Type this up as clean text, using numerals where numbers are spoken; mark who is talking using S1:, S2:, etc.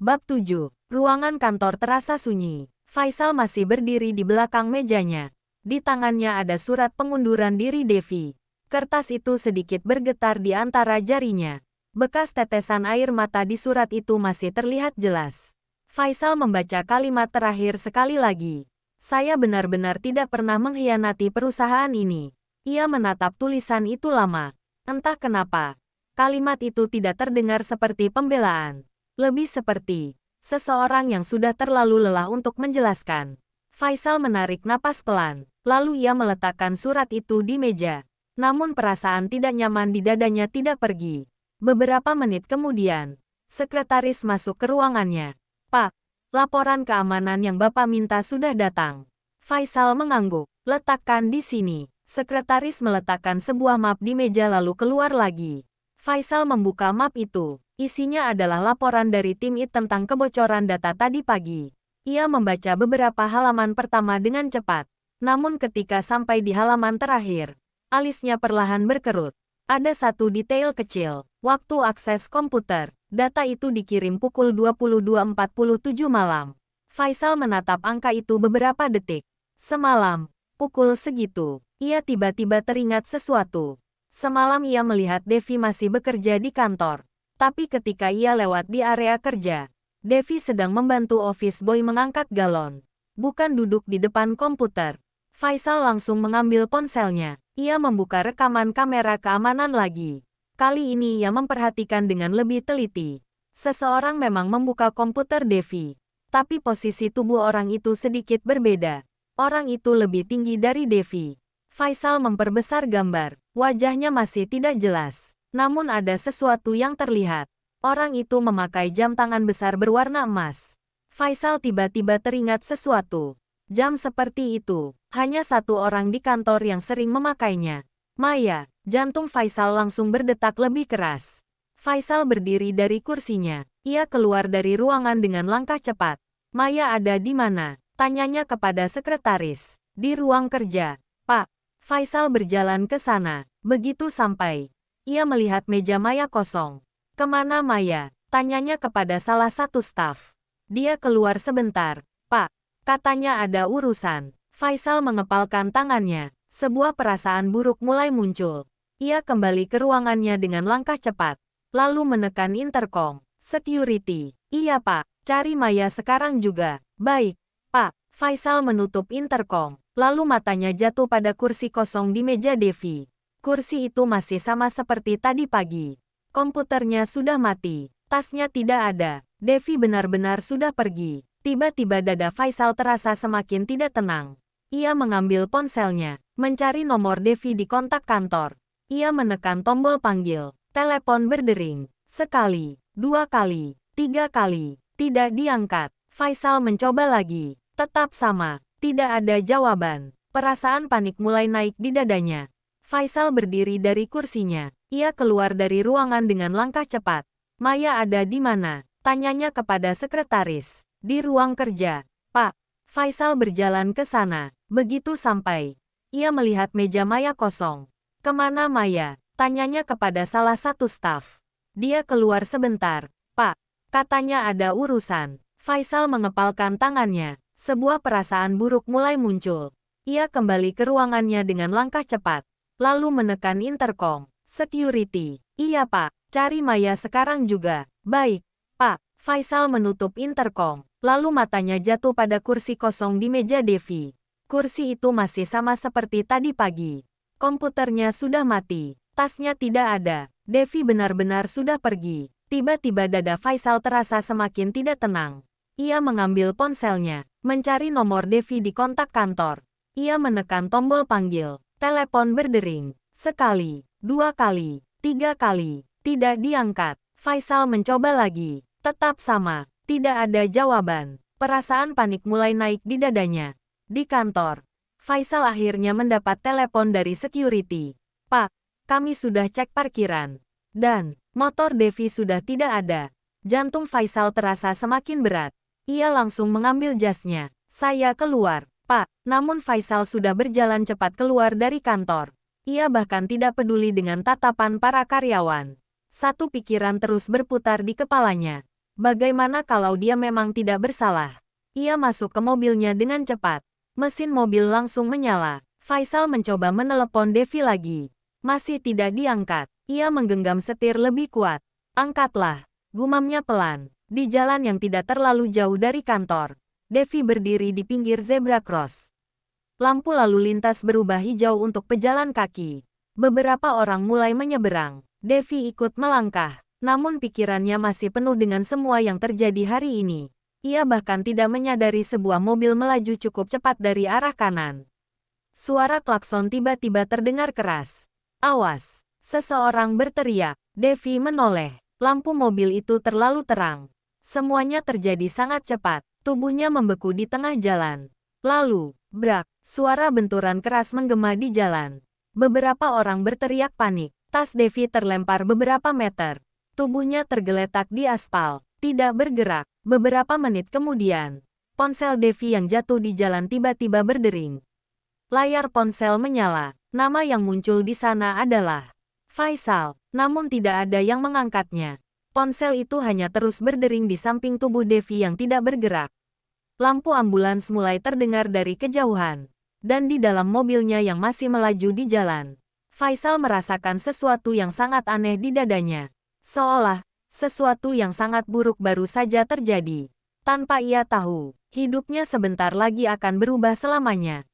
S1: Bab 7. Ruangan kantor terasa sunyi. Faisal masih berdiri di belakang mejanya. Di tangannya ada surat pengunduran diri Devi. Kertas itu sedikit bergetar di antara jarinya. Bekas tetesan air mata di surat itu masih terlihat jelas. Faisal membaca kalimat terakhir sekali lagi. Saya benar-benar tidak pernah mengkhianati perusahaan ini. Ia menatap tulisan itu lama. Entah kenapa, kalimat itu tidak terdengar seperti pembelaan. Lebih seperti seseorang yang sudah terlalu lelah untuk menjelaskan. Faisal menarik napas pelan, lalu ia meletakkan surat itu di meja. Namun perasaan tidak nyaman di dadanya tidak pergi. Beberapa menit kemudian, sekretaris masuk ke ruangannya. Pak, laporan keamanan yang Bapak minta sudah datang. Faisal mengangguk. Letakkan di sini. Sekretaris meletakkan sebuah map di meja lalu keluar lagi. Faisal membuka map itu. Isinya adalah laporan dari tim IT tentang kebocoran data tadi pagi. Ia membaca beberapa halaman pertama dengan cepat. Namun ketika sampai di halaman terakhir, alisnya perlahan berkerut. Ada satu detail kecil. Waktu akses komputer. Data itu dikirim pukul 22.47 malam. Faisal menatap angka itu beberapa detik. Semalam, pukul segitu, ia tiba-tiba teringat sesuatu. Semalam ia melihat Devi masih bekerja di kantor. Tapi ketika ia lewat di area kerja, Devi sedang membantu office boy mengangkat galon. Bukan duduk di depan komputer. Faisal langsung mengambil ponselnya. Ia membuka rekaman kamera keamanan lagi. Kali ini ia memperhatikan dengan lebih teliti. Seseorang memang membuka komputer Devi. Tapi posisi tubuh orang itu sedikit berbeda. Orang itu lebih tinggi dari Devi. Faisal memperbesar gambar. Wajahnya masih tidak jelas. Namun ada sesuatu yang terlihat. Orang itu memakai jam tangan besar berwarna emas. Faisal tiba-tiba teringat sesuatu. Jam seperti itu, hanya satu orang di kantor yang sering memakainya. Maya, jantung Faisal langsung berdetak lebih keras. Faisal berdiri dari kursinya. Ia keluar dari ruangan dengan langkah cepat. Maya ada di mana? Tanyanya kepada sekretaris. Di ruang kerja, Pak. Faisal berjalan ke sana. Begitu sampai, ia melihat meja Maya kosong. Kemana Maya? Tanyanya kepada salah satu staf. Dia keluar sebentar. Pak, katanya ada urusan. Faisal mengepalkan tangannya. Sebuah perasaan buruk mulai muncul. Ia kembali ke ruangannya dengan langkah cepat. Lalu menekan intercom. Security. Iya Pak, cari Maya sekarang juga. Baik, Pak. Faisal menutup intercom. Lalu matanya jatuh pada kursi kosong di meja Devi. Kursi itu masih sama seperti tadi pagi. Komputernya sudah mati. Tasnya tidak ada. Devi benar-benar sudah pergi. Tiba-tiba dada Faisal terasa semakin tidak tenang. Ia mengambil ponselnya, mencari nomor Devi di kontak kantor. Ia menekan tombol panggil. Telepon berdering. Sekali, dua kali, tiga kali. Tidak diangkat. Faisal mencoba lagi. Tetap sama. Tidak ada jawaban. Perasaan panik mulai naik di dadanya. Faisal berdiri dari kursinya. Ia keluar dari ruangan dengan langkah cepat. Maya ada di mana? Tanyanya kepada sekretaris. Di ruang kerja, Pak. Faisal berjalan ke sana. Begitu sampai, ia melihat meja Maya kosong. Kemana Maya? Tanyanya kepada salah satu staf. Dia keluar sebentar. Pak, katanya ada urusan. Faisal mengepalkan tangannya. Sebuah perasaan buruk mulai muncul. Ia kembali ke ruangannya dengan langkah cepat. Lalu menekan intercom. Security. Iya Pak, cari Maya sekarang juga. Baik, Pak. Faisal menutup intercom. Lalu matanya jatuh pada kursi kosong di meja Devi. Kursi itu masih sama seperti tadi pagi. Komputernya sudah mati. Tasnya tidak ada. Devi benar-benar sudah pergi. Tiba-tiba dada Faisal terasa semakin tidak tenang. Ia mengambil ponselnya, mencari nomor Devi di kontak kantor. Ia menekan tombol panggil. Telepon berdering. Sekali, dua kali, tiga kali. Tidak diangkat. Faisal mencoba lagi. Tetap sama. Tidak ada jawaban. Perasaan panik mulai naik di dadanya. Di kantor, Faisal akhirnya mendapat telepon dari security. Pak, kami sudah cek parkiran. Dan, motor Devi sudah tidak ada. Jantung Faisal terasa semakin berat. Ia langsung mengambil jasnya. Saya keluar, Pak. Namun Faisal sudah berjalan cepat keluar dari kantor. Ia bahkan tidak peduli dengan tatapan para karyawan. Satu pikiran terus berputar di kepalanya. Bagaimana kalau dia memang tidak bersalah? Ia masuk ke mobilnya dengan cepat. Mesin mobil langsung menyala. Faisal mencoba menelepon Devi lagi. Masih tidak diangkat. Ia menggenggam setir lebih kuat. Angkatlah. Gumamnya pelan. Di jalan yang tidak terlalu jauh dari kantor, Devi berdiri di pinggir zebra cross. Lampu lalu lintas berubah hijau untuk pejalan kaki. Beberapa orang mulai menyeberang. Devi ikut melangkah. Namun pikirannya masih penuh dengan semua yang terjadi hari ini. Ia bahkan tidak menyadari sebuah mobil melaju cukup cepat dari arah kanan. Suara klakson tiba-tiba terdengar keras. Awas! Seseorang berteriak. Devi menoleh. Lampu mobil itu terlalu terang. Semuanya terjadi sangat cepat. Tubuhnya membeku di tengah jalan. Lalu, brak, suara benturan keras menggema di jalan. Beberapa orang berteriak panik. Tas Devi terlempar beberapa meter. Tubuhnya tergeletak di aspal, tidak bergerak. Beberapa menit kemudian, ponsel Devi yang jatuh di jalan tiba-tiba berdering. Layar ponsel menyala. Nama yang muncul di sana adalah Faisal, namun tidak ada yang mengangkatnya. Ponsel itu hanya terus berdering di samping tubuh Devi yang tidak bergerak. Lampu ambulans mulai terdengar dari kejauhan. Dan di dalam mobilnya yang masih melaju di jalan, Faisal merasakan sesuatu yang sangat aneh di dadanya. Seolah, sesuatu yang sangat buruk baru saja terjadi. Tanpa ia tahu, hidupnya sebentar lagi akan berubah selamanya.